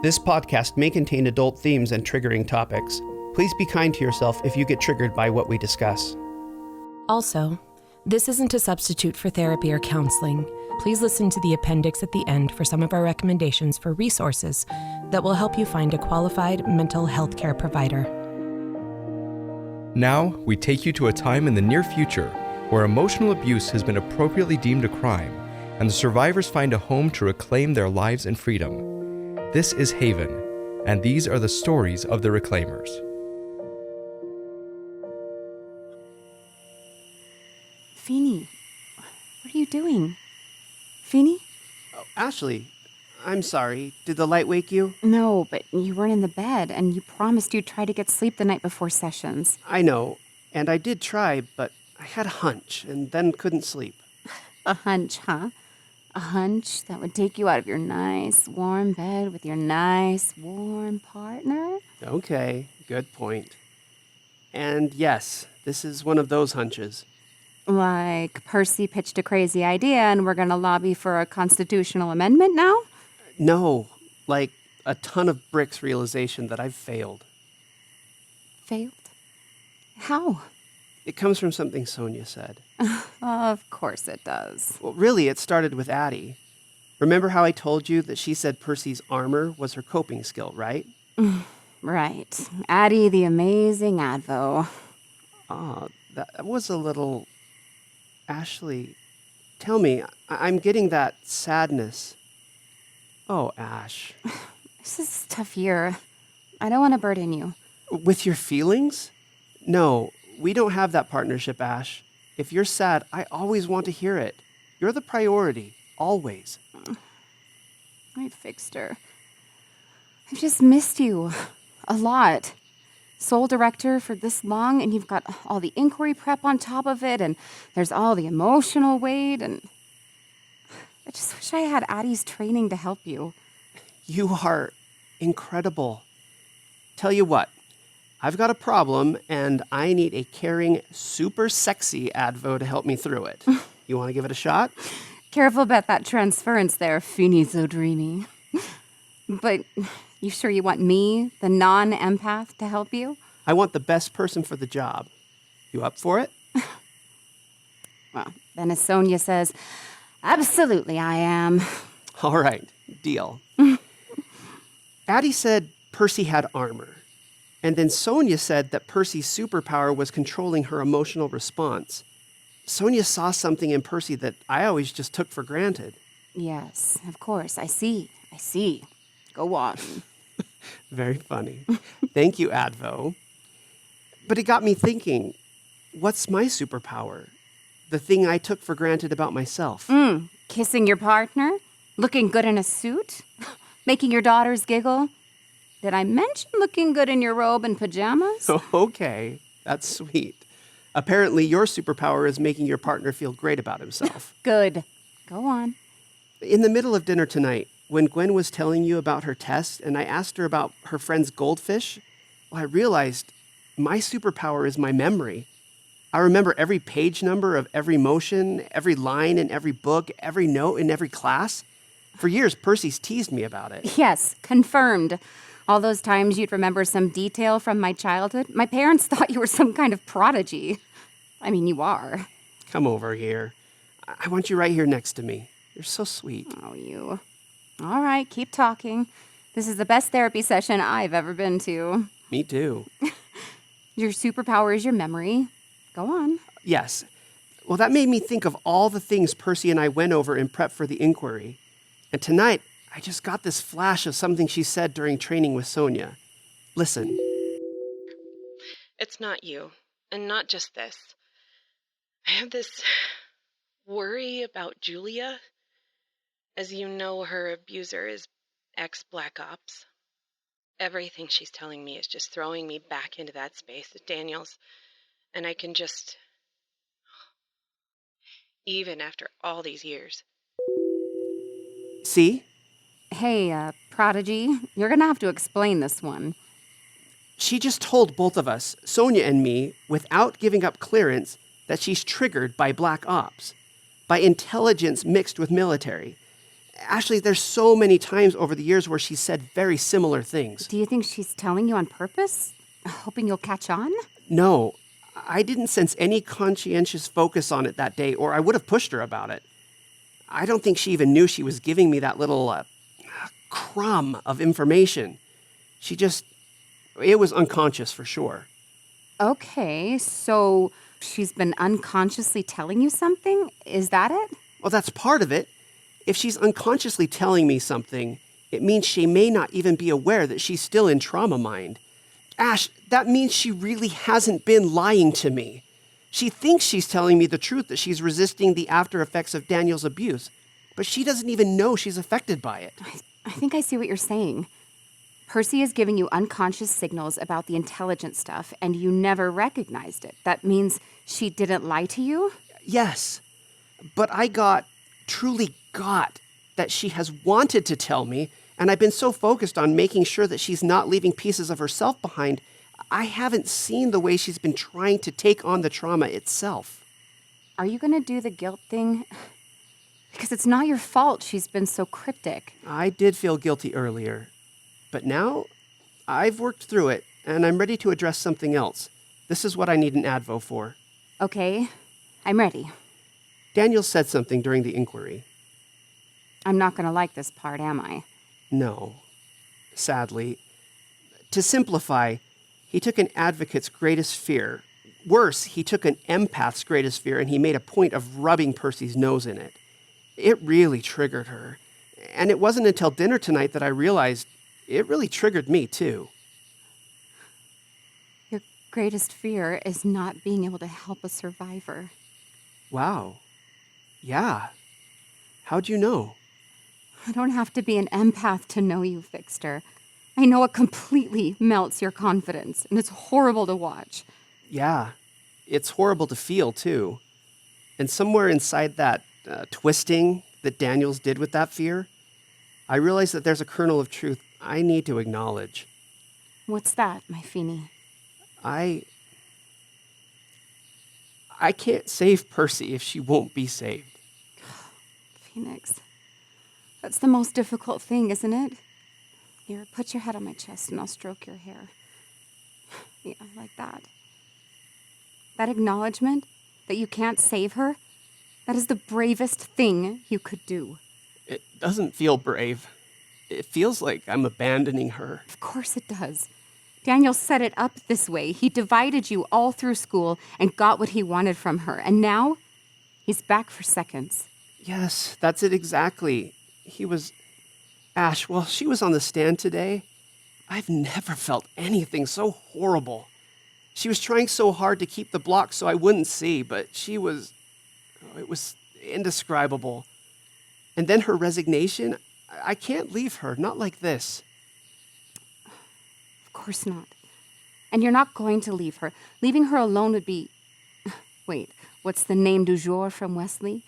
This podcast may contain adult themes and triggering topics. Please be kind to yourself if you get triggered by what we discuss. Also, this isn't a substitute for therapy or counseling. Please listen to the appendix at the end for some of our recommendations for resources that will help you find a qualified mental health care provider. Now, we take you to a time in the near future where emotional abuse has been appropriately deemed a crime, and the survivors find a home to reclaim their lives and freedom. This is Haven, and these are the stories of the reclaimers. Pheeny, what are you doing? Pheeny? Oh, Ashley, I'm sorry. Did the light wake you? No, but you weren't in the bed, and you promised you'd try to get sleep the night before sessions. I know, and I did try, but I had a hunch and then couldn't sleep. A hunch, huh? A hunch that would take you out of your nice, warm bed with your nice, warm partner? Okay, good point. And yes, this is one of those hunches. Like Percy pitched a crazy idea and we're going to lobby for a constitutional amendment now? No, like a ton of bricks realization that I've failed. Failed? How? It comes from something Sonia said. Of course it does. Well, really, it started with Addie. Remember how I told you that she said Percy's armor was her coping skill, right? Right. Addie the amazing Advo. That was a little... Ashley, tell me, I'm getting that sadness. Oh, Ash. This is a tough year. I don't want to burden you. With your feelings? No, we don't have that partnership, Ash. If you're sad, I always want to hear it. You're the priority, always. I fixed her. I've just missed you. A lot. Sole director for this long, and you've got all the inquiry prep on top of it, and there's all the emotional weight, and I just wish I had Addie's training to help you. You are incredible. Tell you what, I've got a problem, and I need a caring, super sexy Advo to help me through it. You want to give it a shot? Careful about that transference there, Pheeny so dreamy. But you sure you want me, the non-empath, to help you? I want the best person for the job. You up for it? Well, then as Sonia says, absolutely I am. All right, deal. Addie said Percy had armor. And then Sonia said that Percy's superpower was controlling her emotional response. Sonia saw something in Percy that I always just took for granted. Yes, of course. I see. Go on. Very funny. Thank you, Advo. But it got me thinking, what's my superpower? The thing I took for granted about myself. Kissing your partner? Looking good in a suit? Making your daughters giggle? Did I mention looking good in your robe and pajamas? Okay, that's sweet. Apparently, your superpower is making your partner feel great about himself. Good. Go on. In the middle of dinner tonight, when Gwen was telling you about her test and I asked her about her friend's goldfish, well, I realized my superpower is my memory. I remember every page number of every motion, every line in every book, every note in every class. For years, Percy's teased me about it. Yes, confirmed. All those times you'd remember some detail from my childhood, my parents thought you were some kind of prodigy. I mean, you are. Come over here. I want you right here next to me. You're so sweet. Oh, you. All right, keep talking. This is the best therapy session I've ever been to. Me too. Your superpower is your memory. Go on. Yes. Well, that made me think of all the things Percy and I went over in prep for the inquiry. And tonight, I just got this flash of something she said during training with Sonia. Listen. It's not you, and not just this. I have this worry about Julia. As you know, her abuser is ex-Black Ops. Everything she's telling me is just throwing me back into that space at Daniels. And I can just... Even after all these years. See? Hey, Prodigy, you're gonna have to explain this one. She just told both of us, Sonia and me, without giving up clearance, that she's triggered by Black Ops, by intelligence mixed with military. Ashley, there's so many times over the years where she said very similar things. Do you think she's telling you on purpose? Hoping you'll catch on? No, I didn't sense any conscientious focus on it that day, or I would have pushed her about it. I don't think she even knew she was giving me that little crumb of information. It was unconscious for sure. Okay, so she's been unconsciously telling you something? Is that it? Well, that's part of it. If she's unconsciously telling me something, it means she may not even be aware that she's still in trauma mind. Ash, that means she really hasn't been lying to me. She thinks she's telling me the truth, that she's resisting the after effects of Daniel's abuse, but she doesn't even know she's affected by it. I think I see what you're saying. Percy is giving you unconscious signals about the intelligent stuff, and you never recognized it. That means she didn't lie to you? Yes, but I truly got that she has wanted to tell me, and I've been so focused on making sure that she's not leaving pieces of herself behind, I haven't seen the way she's been trying to take on the trauma itself. Are you going to do the guilt thing? Because it's not your fault she's been so cryptic. I did feel guilty earlier, but now I've worked through it, and I'm ready to address something else. This is what I need an advo for. Okay, I'm ready. Daniel said something during the inquiry. I'm not going to like this part, am I? No. Sadly. To simplify, he took an advocate's greatest fear. Worse, he took an empath's greatest fear and he made a point of rubbing Percy's nose in it. It really triggered her. And it wasn't until dinner tonight that I realized it really triggered me, too. Your greatest fear is not being able to help a survivor. Wow. Yeah. How'd you know? I don't have to be an empath to know you, Fixter. I know it completely melts your confidence, and it's horrible to watch. Yeah. It's horrible to feel, too. And somewhere inside that twisting that Daniels did with that fear, I realize that there's a kernel of truth I need to acknowledge. What's that, my Pheeny? I can't save Percy if she won't be saved. Phoenix. That's the most difficult thing, isn't it? Here, put your head on my chest and I'll stroke your hair. Yeah, like that. That acknowledgement that you can't save her, that is the bravest thing you could do. It doesn't feel brave. It feels like I'm abandoning her. Of course it does. Daniel set it up this way. He divided you all through school and got what he wanted from her. And now, he's back for seconds. Yes, that's it exactly. Ash, while she was on the stand today, I've never felt anything so horrible. She was trying so hard to keep the block so I wouldn't see, but it was indescribable. And then her resignation, I can't leave her, not like this. Of course not. And you're not going to leave her. Leaving her alone would be... Wait, what's the name du jour from Wesley?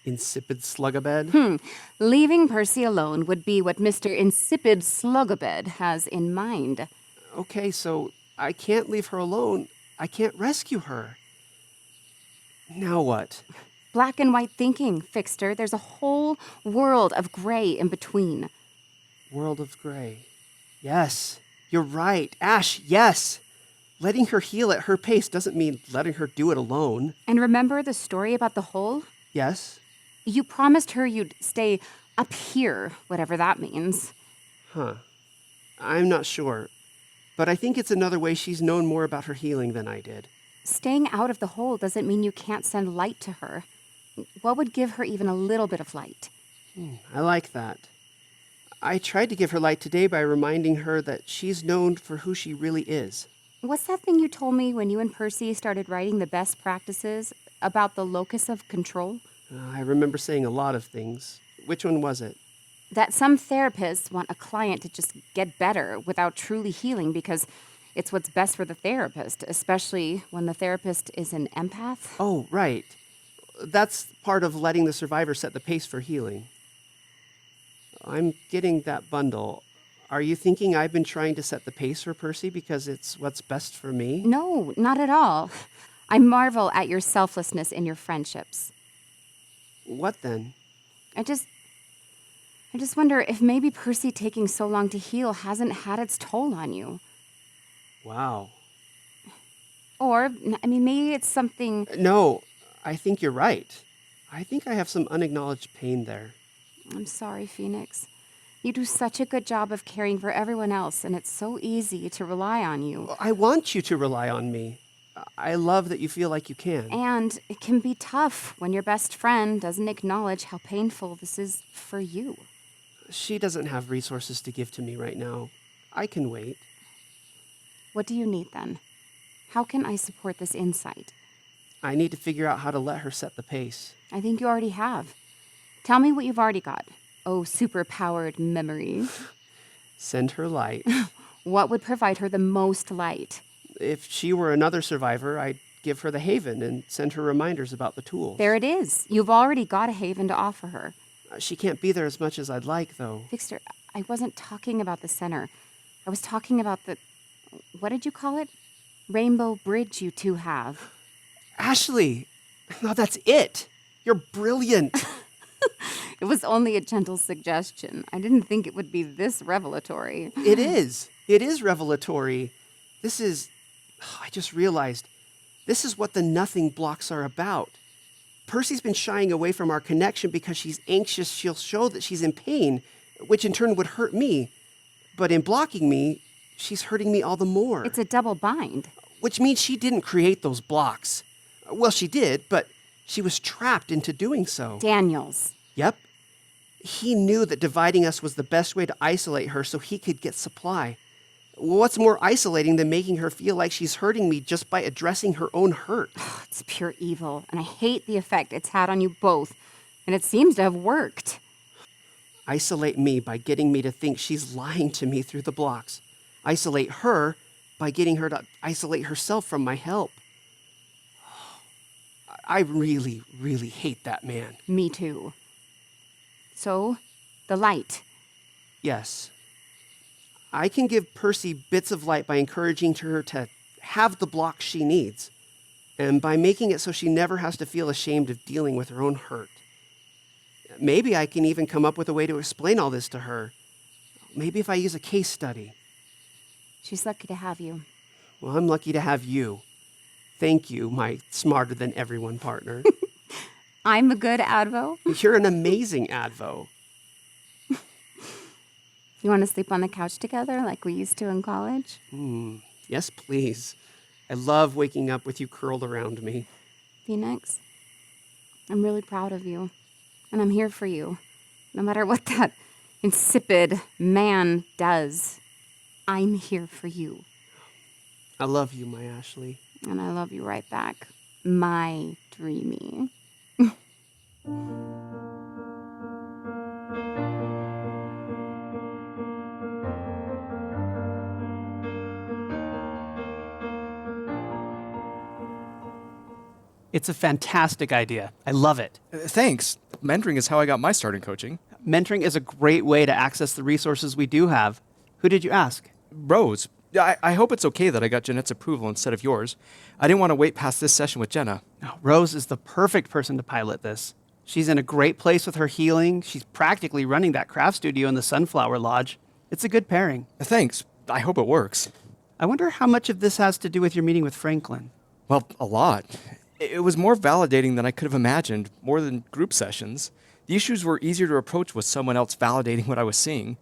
Insipid slugabed? Leaving Percy alone would be what Mr. Insipid Slugabed has in mind. Okay, so I can't leave her alone. I can't rescue her. Now what? Black and white thinking, Fixter. There's a whole world of gray in between. World of gray. Yes, you're right. Ash, yes. Letting her heal at her pace doesn't mean letting her do it alone. And remember the story about the hole? Yes? You promised her you'd stay up here, whatever that means. Huh. I'm not sure. But I think it's another way she's known more about her healing than I did. Staying out of the hole doesn't mean you can't send light to her. What would give her even a little bit of light? I like that. I tried to give her light today by reminding her that she's known for who she really is. What's that thing you told me when you and Percy started writing the best practices about the locus of control? I remember saying a lot of things. Which one was it? That some therapists want a client to just get better without truly healing because it's what's best for the therapist, especially when the therapist is an empath. Oh, right. That's part of letting the survivor set the pace for healing. I'm getting that bundle. Are you thinking I've been trying to set the pace for Percy because it's what's best for me? No, not at all. I marvel at your selflessness in your friendships. What then? I just wonder if maybe Percy taking so long to heal hasn't had its toll on you. Wow. Or, maybe it's something... No, I think you're right. I think I have some unacknowledged pain there. I'm sorry, Phoenix. You do such a good job of caring for everyone else, and it's so easy to rely on you. I want you to rely on me. I love that you feel like you can. And it can be tough when your best friend doesn't acknowledge how painful this is for you. She doesn't have resources to give to me right now. I can wait. What do you need then? How can I support this insight? I need to figure out how to let her set the pace. I think you already have. Tell me what you've already got. Oh, super-powered memory. Send her light. What would provide her the most light? If she were another survivor, I'd give her the haven and send her reminders about the tools. There it is. You've already got a haven to offer her. She can't be there as much as I'd like, though. Fixter, I wasn't talking about the center. I was talking about the... What did you call it? Rainbow bridge you two have. Ashley! No, that's it! You're brilliant! It was only a gentle suggestion. I didn't think it would be this revelatory. It is. It is revelatory. This is... I just realized. This is what the nothing blocks are about. Percy's been shying away from our connection because she's anxious she'll show that she's in pain, which in turn would hurt me. But in blocking me, she's hurting me all the more. It's a double bind. Which means she didn't create those blocks. Well, she did, but she was trapped into doing so. Daniels. Yep. He knew that dividing us was the best way to isolate her so he could get supply. What's more isolating than making her feel like she's hurting me just by addressing her own hurt? It's pure evil, and I hate the effect it's had on you both. And it seems to have worked. Isolate me by getting me to think she's lying to me through the blocks. Isolate her by getting her to isolate herself from my help. I really, really hate that man. Me too. So, the light. Yes. I can give Percy bits of light by encouraging her to have the blocks she needs, and by making it so she never has to feel ashamed of dealing with her own hurt. Maybe I can even come up with a way to explain all this to her. Maybe if I use a case study. She's lucky to have you. Well, I'm lucky to have you. Thank you, my smarter-than-everyone partner. I'm a good Advo. You're an amazing Advo. You want to sleep on the couch together like we used to in college? Yes, please. I love waking up with you curled around me. Phoenix, I'm really proud of you. And I'm here for you. No matter what that insipid man does, I'm here for you. I love you, my Ashley. And I love you right back, my dreamy. It's a fantastic idea. I love it. Thanks. Mentoring is how I got my start in coaching. Mentoring is a great way to access the resources we do have. Who did you ask? Rose, I hope it's okay that I got Jeanette's approval instead of yours. I didn't want to wait past this session with Jenna. Oh, Rose is the perfect person to pilot this. She's in a great place with her healing. She's practically running that craft studio in the Sunflower Lodge. It's a good pairing. Thanks. I hope it works. I wonder how much of this has to do with your meeting with Franklin. Well, a lot. It was more validating than I could have imagined, more than group sessions. The issues were easier to approach with someone else validating what I was seeing.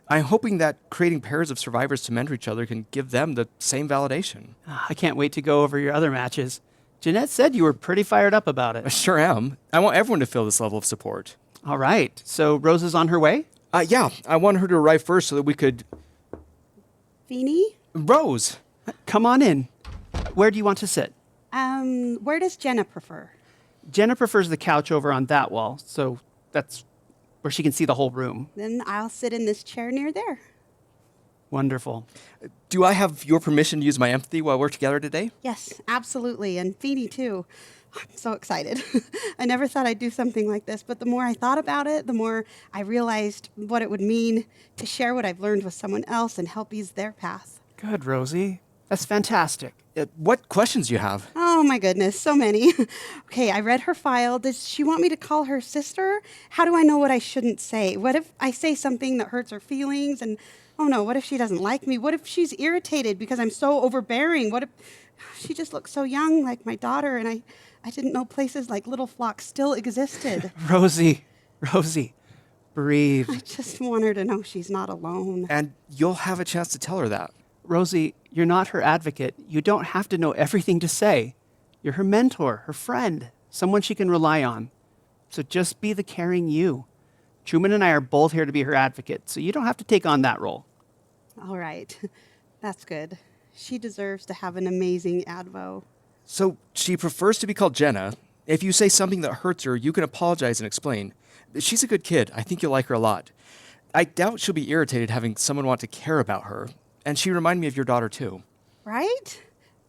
I'm hoping that creating pairs of survivors to mentor each other can give them the same validation. I can't wait to go over your other matches. Jeanette said you were pretty fired up about I it. sure am. I want everyone to feel this level of support. All right, so Rose is on her way? Yeah, I want her to arrive first so that we could... Pheeny? Rose! Come on in. Where do you want to sit? Where does Jenna prefer? Jenna prefers the couch over on that wall, so that's where she can see the whole room. Then I'll sit in this chair near there. Wonderful. Do I have your permission to use my empathy while we're together today? Yes, absolutely. And Pheeny, too. I'm so excited. I never thought I'd do something like this, but the more I thought about it, the more I realized what it would mean to share what I've learned with someone else and help ease their path. Good, Rosie. That's fantastic. What questions do you have? Oh, Oh my goodness, so many. Okay, I read her file. Does she want me to call her sister? How do I know what I shouldn't say? What if I say something that hurts her feelings? And oh no, what if she doesn't like me? What if she's irritated because I'm so overbearing? What if she just looks so young like my daughter and I didn't know places like Little Flock still existed. Rosie, breathe. I just want her to know she's not alone. And you'll have a chance to tell her that. Rosie, you're not her advocate. You don't have to know everything to say. You're her mentor, her friend, someone she can rely on. So just be the caring you. Truman and I are both here to be her advocate, so you don't have to take on that role. All right, that's good. She deserves to have an amazing advo. So she prefers to be called Jenna. If you say something that hurts her, you can apologize and explain. She's a good kid. I think you'll like her a lot. I doubt she'll be irritated having someone want to care about her. And she reminded me of your daughter, too. Right?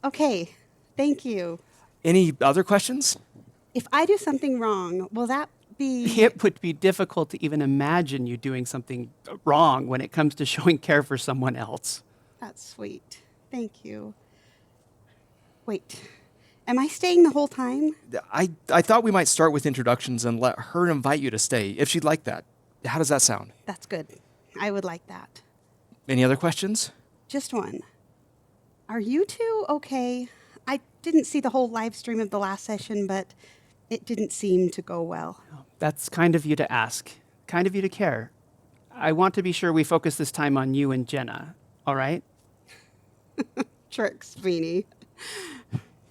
Okay, thank you. Any other questions? If I do something wrong, will that be... It would be difficult to even imagine you doing something wrong when it comes to showing care for someone else. That's sweet. Thank you. Wait, am I staying the whole time? I thought we might start with introductions and let her invite you to stay, if she'd like that. How does that sound? That's good. I would like that. Any other questions? Just one. Are you two okay? I didn't see the whole live stream of the last session, but it didn't seem to go well. That's kind of you to ask, kind of you to care. I want to be sure we focus this time on you and Jenna, all right? Tricks, Pheeny.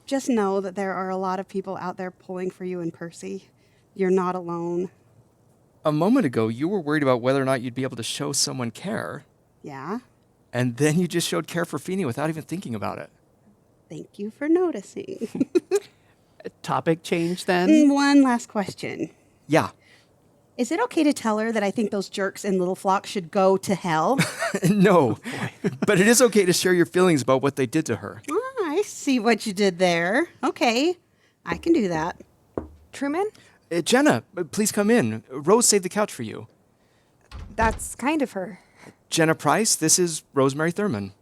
Just know that there are a lot of people out there pulling for you and Percy. You're not alone. A moment ago, you were worried about whether or not you'd be able to show someone care. Yeah? And then you just showed care for Pheeny without even thinking about it. Thank you for noticing. Topic change then? One last question. Yeah. Is it okay to tell her that I think those jerks in Little Flock should go to hell? No. But it is okay to share your feelings about what they did to her. Ah, I see what you did there. Okay, I can do that. Truman? Jenna, please come in. Rose saved the couch for you. That's kind of her. Jenna Price, this is Rosemary Thurman.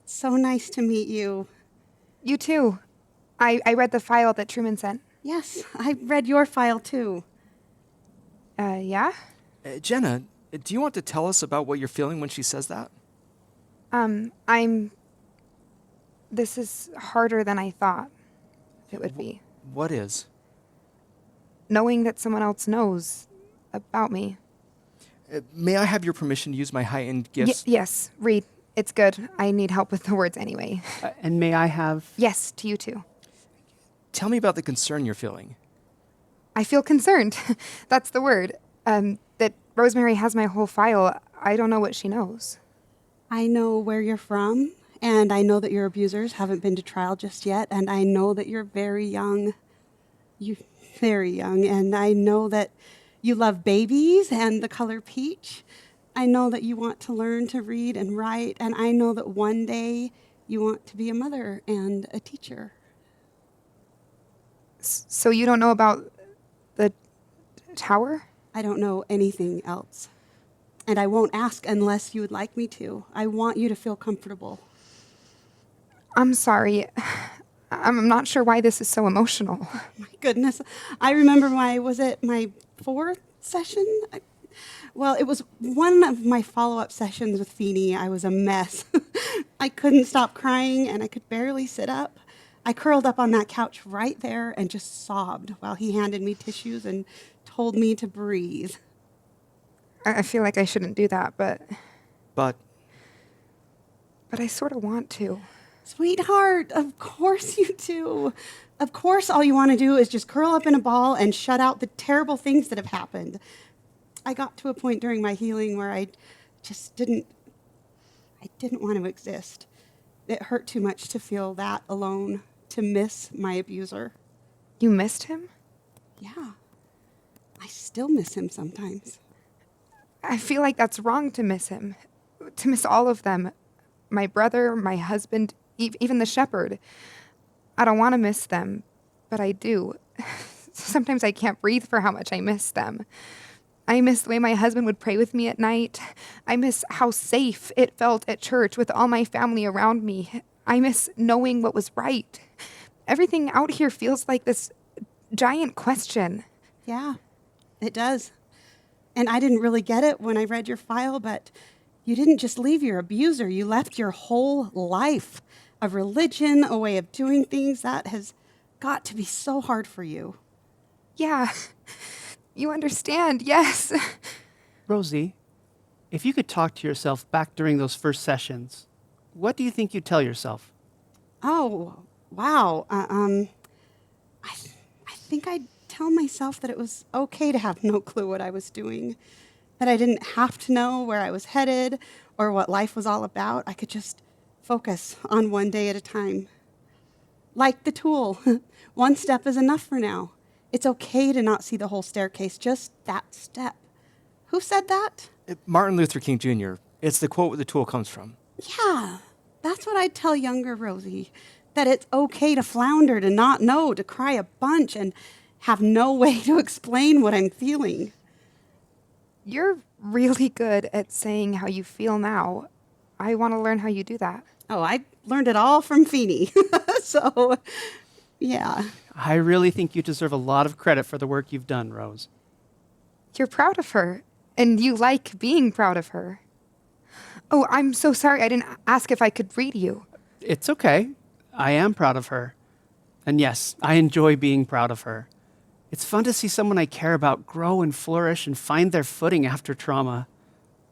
So nice to meet you. You too. I read the file that Truman sent. Yes, I read your file too. Yeah? Jenna, do you want to tell us about what you're feeling when she says that? This is harder than I thought it would be. What is? Knowing that someone else knows about me. May I have your permission to use my high-end gifts? Yes, read. It's good. I need help with the words anyway. And may I have... Yes, to you too. Tell me about the concern you're feeling. I feel concerned. That's the word. That Rosemary has my whole file. I don't know what she knows. I know where you're from, and I know that your abusers haven't been to trial just yet, and I know that you're very young. You're very young, and I know that you love babies and the color peach. I know that you want to learn to read and write, and I know that one day you want to be a mother and a teacher. So you don't know about the tower? I don't know anything else. And I won't ask unless you would like me to. I want you to feel comfortable. I'm sorry. I'm not sure why this is so emotional. My goodness. I remember my fourth session? Well, it was one of my follow-up sessions with Pheeny. I was a mess. I couldn't stop crying, and I could barely sit up. I curled up on that couch right there and just sobbed while he handed me tissues and told me to breathe. I feel like I shouldn't do that, but But I sort of want to. Sweetheart, of course you do. Of course all you want to do is just curl up in a ball and shut out the terrible things that have happened. I got to a point during my healing where I didn't want to exist. It hurt too much to feel that alone, to miss my abuser. You missed him? Yeah, I still miss him sometimes. I feel like that's wrong to miss him. To miss all of them. My brother, my husband, even the shepherd. I don't want to miss them, but I do. Sometimes I can't breathe for how much I miss them. I miss the way my husband would pray with me at night. I miss how safe it felt at church with all my family around me. I miss knowing what was right. Everything out here feels like this giant question. Yeah, it does. And I didn't really get it when I read your file, but you didn't just leave your abuser. You left your whole life, a religion, a way of doing things. That has got to be so hard for you. Yeah, you understand, yes. Rosie, if you could talk to yourself back during those first sessions, what do you think you'd tell yourself? Oh, wow. I think I'd tell myself that it was okay to have no clue what I was doing, that I didn't have to know where I was headed or what life was all about. I could just focus on one day at a time. Like the tool, one step is enough for now. It's okay to not see the whole staircase, just that step. Who said that? Martin Luther King Jr. It's the quote where the tool comes from. Yeah, that's what I'd tell younger Rosie, that it's okay to flounder, to not know, to cry a bunch, and have no way to explain what I'm feeling. You're really good at saying how you feel now. I want to learn how you do that. Oh, I learned it all from Pheeny. So, yeah. I really think you deserve a lot of credit for the work you've done, Rose. You're proud of her, and you like being proud of her. Oh, I'm so sorry. I didn't ask if I could read you. It's okay. I am proud of her. And yes, I enjoy being proud of her. It's fun to see someone I care about grow and flourish and find their footing after trauma.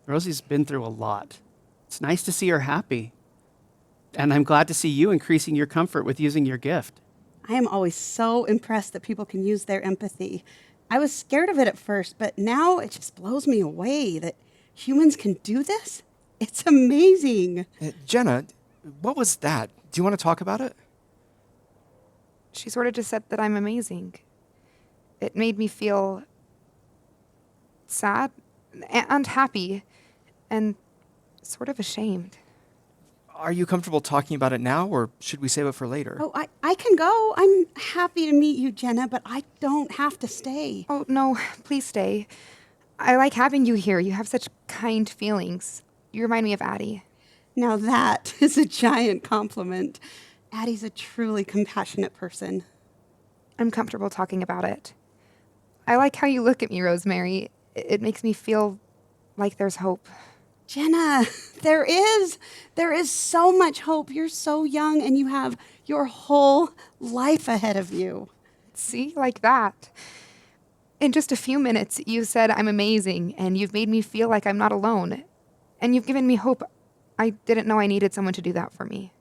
Rosie's been through a lot. It's nice to see her happy. And I'm glad to see you increasing your comfort with using your gift. I am always so impressed that people can use their empathy. I was scared of it at first, but now it just blows me away that humans can do this. It's amazing. Jenna, what was that? Do you want to talk about it? She sort of just said that I'm amazing. It made me feel sad and happy and sort of ashamed. Are you comfortable talking about it now, or should we save it for later? Oh, I can go. I'm happy to meet you, Jenna, but I don't have to stay. Oh, no, please stay. I like having you here. You have such kind feelings. You remind me of Addie. Now that is a giant compliment. Addie's a truly compassionate person. I'm comfortable talking about it. I like how you look at me, Rosemary. It makes me feel like there's hope. Jenna, there is so much hope. You're so young and you have your whole life ahead of you. See, like that. In just a few minutes, you said I'm amazing, and you've made me feel like I'm not alone. And you've given me hope. I didn't know I needed someone to do that for me.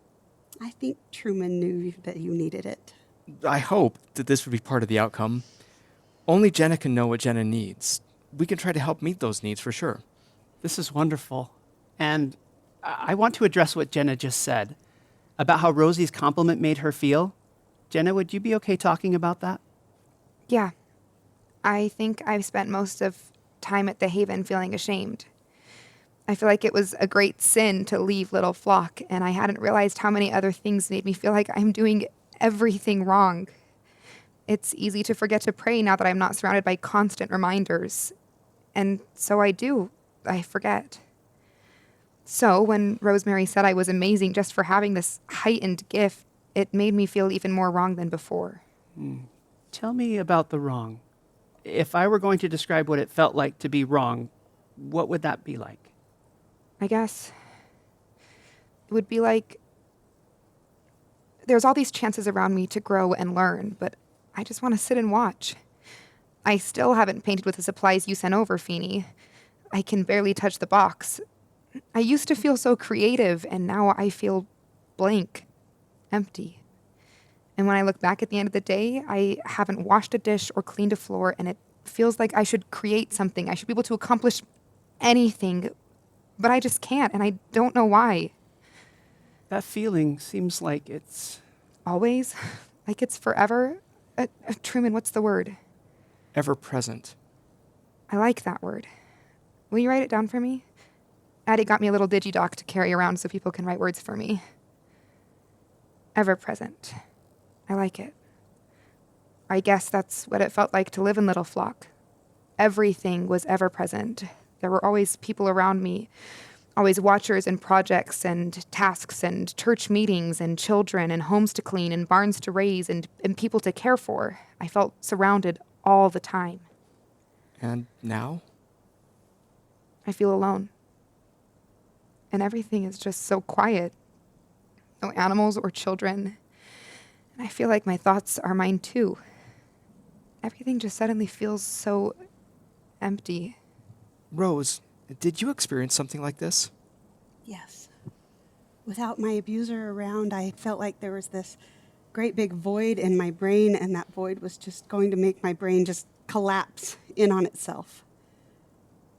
I think Truman knew that you needed it. I hope that this would be part of the outcome. Only Jenna can know what Jenna needs. We can try to help meet those needs for sure. This is wonderful. And I want to address what Jenna just said about how Rosie's compliment made her feel. Jenna, would you be okay talking about that? Yeah. I think I've spent most of time at the Haven feeling ashamed. I feel like it was a great sin to leave Little Flock, and I hadn't realized how many other things made me feel like I'm doing everything wrong. It's easy to forget to pray now that I'm not surrounded by constant reminders. And so I do. I forget. So when Rosemary said I was amazing just for having this heightened gift, it made me feel even more wrong than before. Tell me about the wrong. If I were going to describe what it felt like to be wrong, what would that be like? I guess it would be like there's all these chances around me to grow and learn, but I just want to sit and watch. I still haven't painted with the supplies you sent over, Pheeny. I can barely touch the box. I used to feel so creative, and now I feel blank, empty. And when I look back at the end of the day, I haven't washed a dish or cleaned a floor, and it feels like I should create something. I should be able to accomplish anything, but I just can't, and I don't know why. That feeling seems like it's... Always? Like it's forever? Truman, what's the word? Ever present. I like that word. Will you write it down for me? Addie got me a little digidoc to carry around so people can write words for me. Ever present. I like it. I guess that's what it felt like to live in Little Flock. Everything was ever present. There were always people around me, Always watchers and projects and tasks and church meetings and children and homes to clean and barns to raise and people to care for. I felt surrounded all the time. And now? I feel alone. And everything is just so quiet. No animals or children. And I feel like my thoughts are mine too. Everything just suddenly feels so empty. Rose, did you experience something like this? Yes. Without my abuser around, I felt like there was this great big void in my brain, and that void was just going to make my brain just collapse in on itself.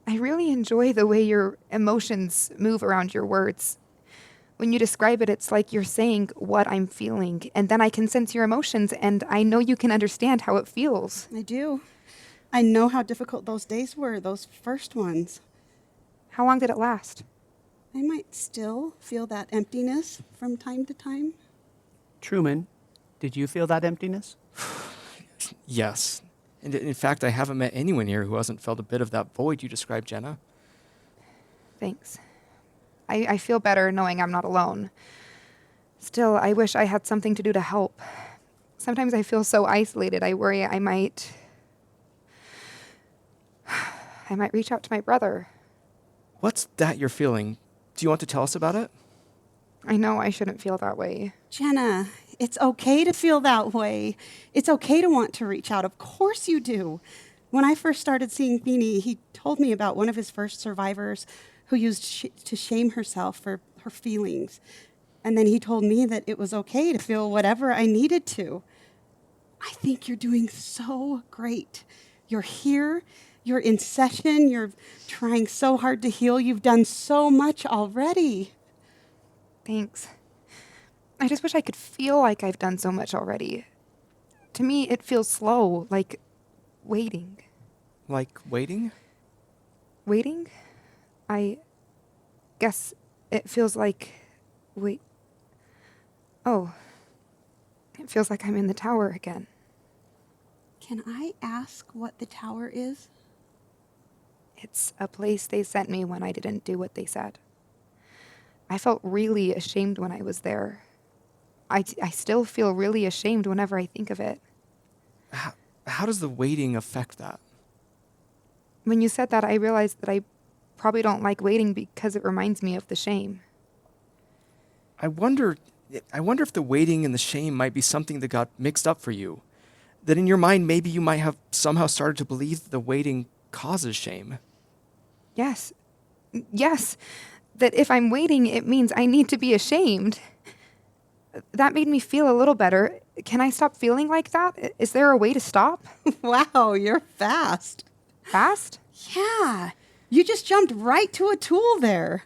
I really enjoy the way your emotions move around your words. When you describe it, it's like you're saying what I'm feeling, and then I can sense your emotions, and I know you can understand how it feels. I do. I know how difficult those days were, those first ones. How long did it last? I might still feel that emptiness from time to time. Truman, did you feel that emptiness? Yes. And in fact, I haven't met anyone here who hasn't felt a bit of that void you described, Jenna. Thanks. I feel better knowing I'm not alone. Still, I wish I had something to do to help. Sometimes I feel so isolated, I worry I might reach out to my brother. What's that you're feeling? Do you want to tell us about it? I know I shouldn't feel that way. Jenna, it's okay to feel that way. It's okay to want to reach out. Of course you do. When I first started seeing Pheeny, he told me about one of his first survivors who used to shame herself for her feelings. And then he told me that it was okay to feel whatever I needed to. I think you're doing so great. You're here. You're in session. You're trying so hard to heal. You've done so much already. Thanks. I just wish I could feel like I've done so much already. To me, it feels slow, like waiting. Like waiting? Waiting? I guess it feels like... Wait. Oh. It feels like I'm in the tower again. Can I ask what the tower is? It's a place they sent me when I didn't do what they said. I felt really ashamed when I was there. I still feel really ashamed whenever I think of it. How does the waiting affect that? When you said that, I realized that I probably don't like waiting because it reminds me of the shame. I wonder if the waiting and the shame might be something that got mixed up for you. That in your mind, maybe you might have somehow started to believe that the waiting causes shame. Yes. Yes. That if I'm waiting, it means I need to be ashamed. That made me feel a little better. Can I stop feeling like that? Is there a way to stop? Wow, you're fast. Fast? Yeah. You just jumped right to a tool there.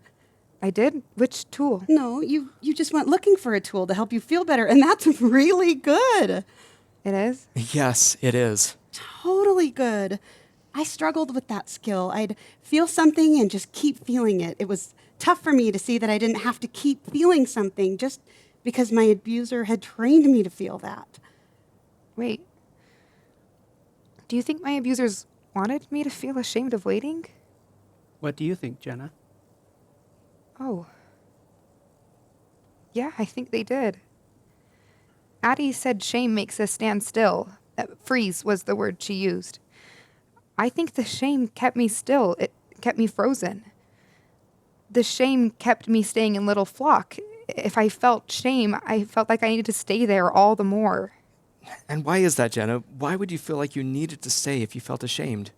I did? Which tool? No, you just went looking for a tool to help you feel better, and that's really good. It is? Yes, it is. Totally good. I struggled with that skill. I'd feel something and just keep feeling it. It was tough for me to see that I didn't have to keep feeling something just because my abuser had trained me to feel that. Wait. Do you think my abusers wanted me to feel ashamed of waiting? What do you think, Jenna? Oh. Yeah, I think they did. Addie said shame makes us stand still. Freeze was the word she used. I think the shame kept me still. It kept me frozen. The shame kept me staying in little flock. If I felt shame, I felt like I needed to stay there all the more. And why is that, Jenna? Why would you feel like you needed to stay if you felt ashamed?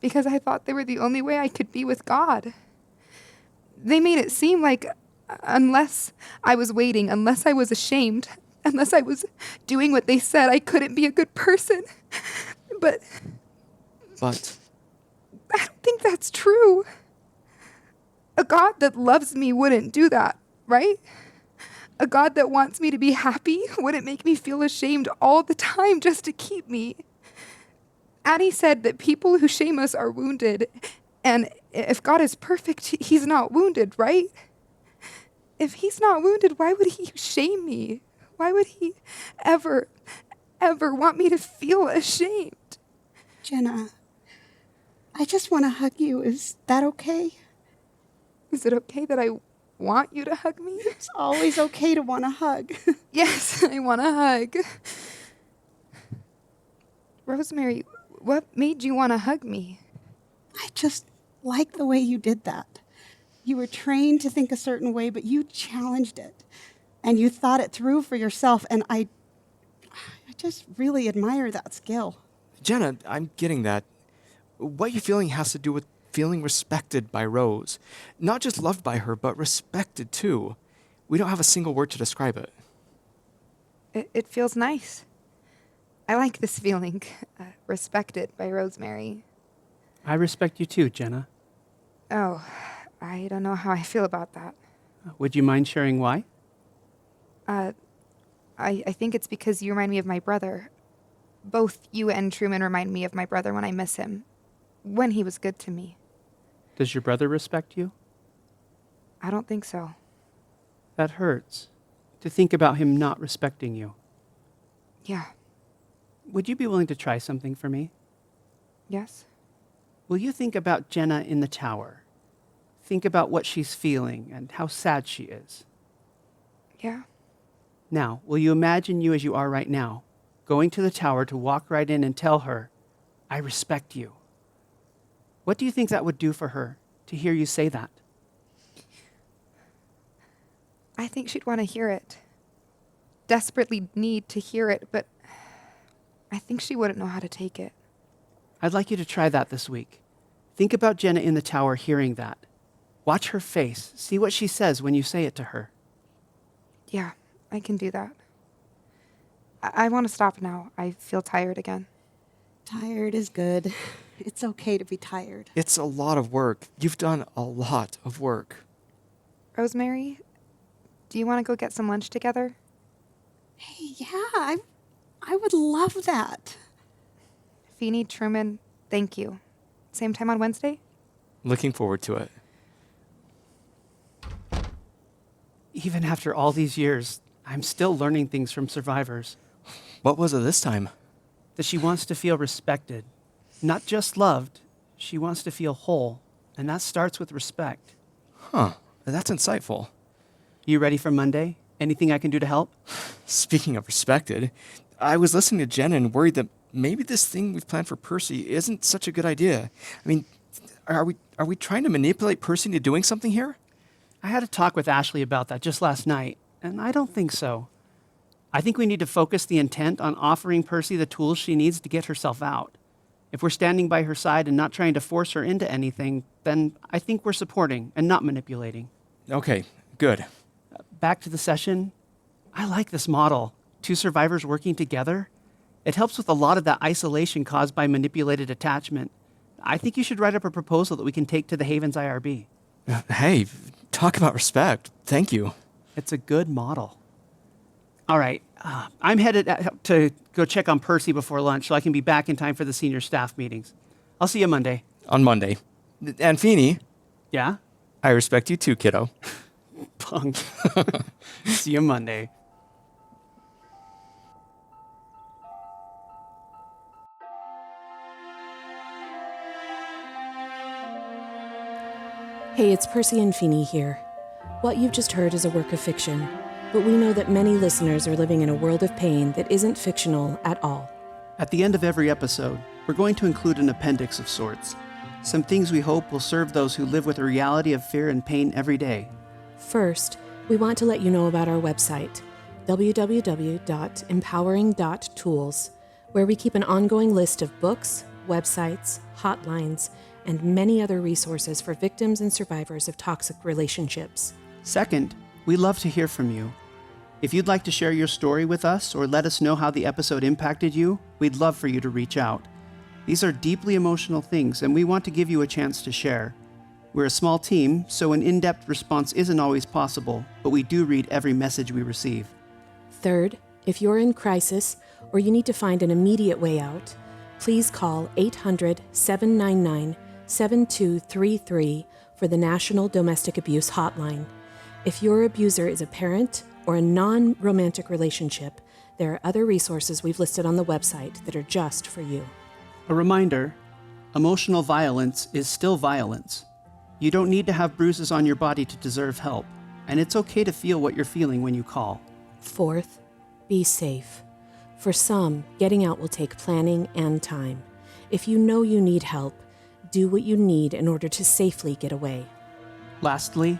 Because I thought they were the only way I could be with God. They made it seem like unless I was waiting, unless I was ashamed, unless I was doing what they said, I couldn't be a good person. But I don't think that's true. A God that loves me wouldn't do that, right? A God that wants me to be happy wouldn't make me feel ashamed all the time just to keep me. Addie said that people who shame us are wounded, and if God is perfect, he's not wounded, right? If he's not wounded, why would he shame me? Why would he ever want me to feel ashamed? Jenna, I just want to hug you. Is that okay? Is it okay that I want you to hug me? It's always okay to want a hug. Yes, I want a hug. Rosemary, what made you want to hug me? I just like the way you did that. You were trained to think a certain way, but you challenged it. And you thought it through for yourself, and I just really admire that skill. Jenna, I'm getting that. What you're feeling has to do with feeling respected by Rose. Not just loved by her, but respected too. We don't have a single word to describe it. It feels nice. I like this feeling, respected by Rosemary. I respect you too, Jenna. Oh, I don't know how I feel about that. Would you mind sharing why? I think it's because you remind me of my brother. Both you and Truman remind me of my brother when I miss him. When he was good to me. Does your brother respect you? I don't think so. That hurts. To think about him not respecting you. Yeah. Would you be willing to try something for me? Yes? Will you think about Jenna in the tower? Think about what she's feeling and how sad she is. Yeah. Now, will you imagine you as you are right now, going to the tower to walk right in and tell her, I respect you? What do you think that would do for her, to hear you say that? I think she'd want to hear it. Desperately need to hear it, but I think she wouldn't know how to take it. I'd like you to try that this week. Think about Jenna in the tower hearing that. Watch her face. See what she says when you say it to her. Yeah, I can do that. I want to stop now. I feel tired again. Tired is good. It's okay to be tired. It's a lot of work. You've done a lot of work. Rosemary, do you want to go get some lunch together? Hey, yeah, I would love that. Pheeny, Truman, thank you. Same time on Wednesday? Looking forward to it. Even after all these years, I'm still learning things from survivors. What was it this time? That she wants to feel respected. Not just loved, she wants to feel whole. And that starts with respect. Huh, that's insightful. You ready for Monday? Anything I can do to help? Speaking of respected, I was listening to Jenna and worried that maybe this thing we've planned for Percy isn't such a good idea. I mean, are we trying to manipulate Percy into doing something here? I had a talk with Ashley about that just last night, and I don't think so. I think we need to focus the intent on offering Percy the tools she needs to get herself out. If we're standing by her side and not trying to force her into anything, then I think we're supporting and not manipulating. Okay, good. Back to the session. I like this model. 2 survivors working together. It helps with a lot of that isolation caused by manipulated attachment. I think you should write up a proposal that we can take to the Havens IRB. Hey, talk about respect. Thank you. It's a good model. All right, I'm headed to go check on Percy before lunch so I can be back in time for the senior staff meetings. I'll see you Monday. On Monday. And Pheeny, Yeah? I respect you too, kiddo. Punk. See you Monday. Hey, it's Percy and Pheeny here. What you've just heard is a work of fiction, but we know that many listeners are living in a world of pain that isn't fictional at all. At the end of every episode, we're going to include an appendix of sorts. Some things we hope will serve those who live with the reality of fear and pain every day. First, we want to let you know about our website, www.empowering.tools, where we keep an ongoing list of books, websites, hotlines, and many other resources for victims and survivors of toxic relationships. Second, we love to hear from you. If you'd like to share your story with us or let us know how the episode impacted you, we'd love for you to reach out. These are deeply emotional things, and we want to give you a chance to share. We're a small team, so an in-depth response isn't always possible, but we do read every message we receive. Third, if you're in crisis or you need to find an immediate way out, please call 800-799-7233 for the National Domestic Abuse Hotline. If your abuser is a parent or a non-romantic relationship, there are other resources we've listed on the website that are just for you. A reminder, emotional violence is still violence. You don't need to have bruises on your body to deserve help, and it's okay to feel what you're feeling when you call. Fourth, be safe. For some, getting out will take planning and time. If you know you need help, do what you need in order to safely get away. Lastly,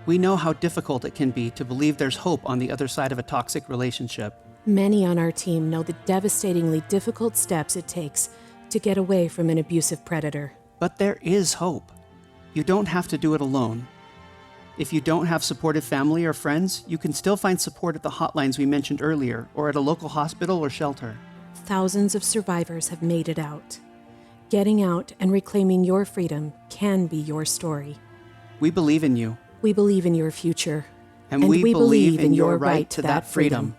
we know how difficult it can be to believe there's hope on the other side of a toxic relationship. Many on our team know the devastatingly difficult steps it takes to get away from an abusive predator. But there is hope. You don't have to do it alone. If you don't have supportive family or friends, you can still find support at the hotlines we mentioned earlier or at a local hospital or shelter. Thousands of survivors have made it out. Getting out and reclaiming your freedom can be your story. We believe in you. We believe in your future. And we believe in your right to that freedom.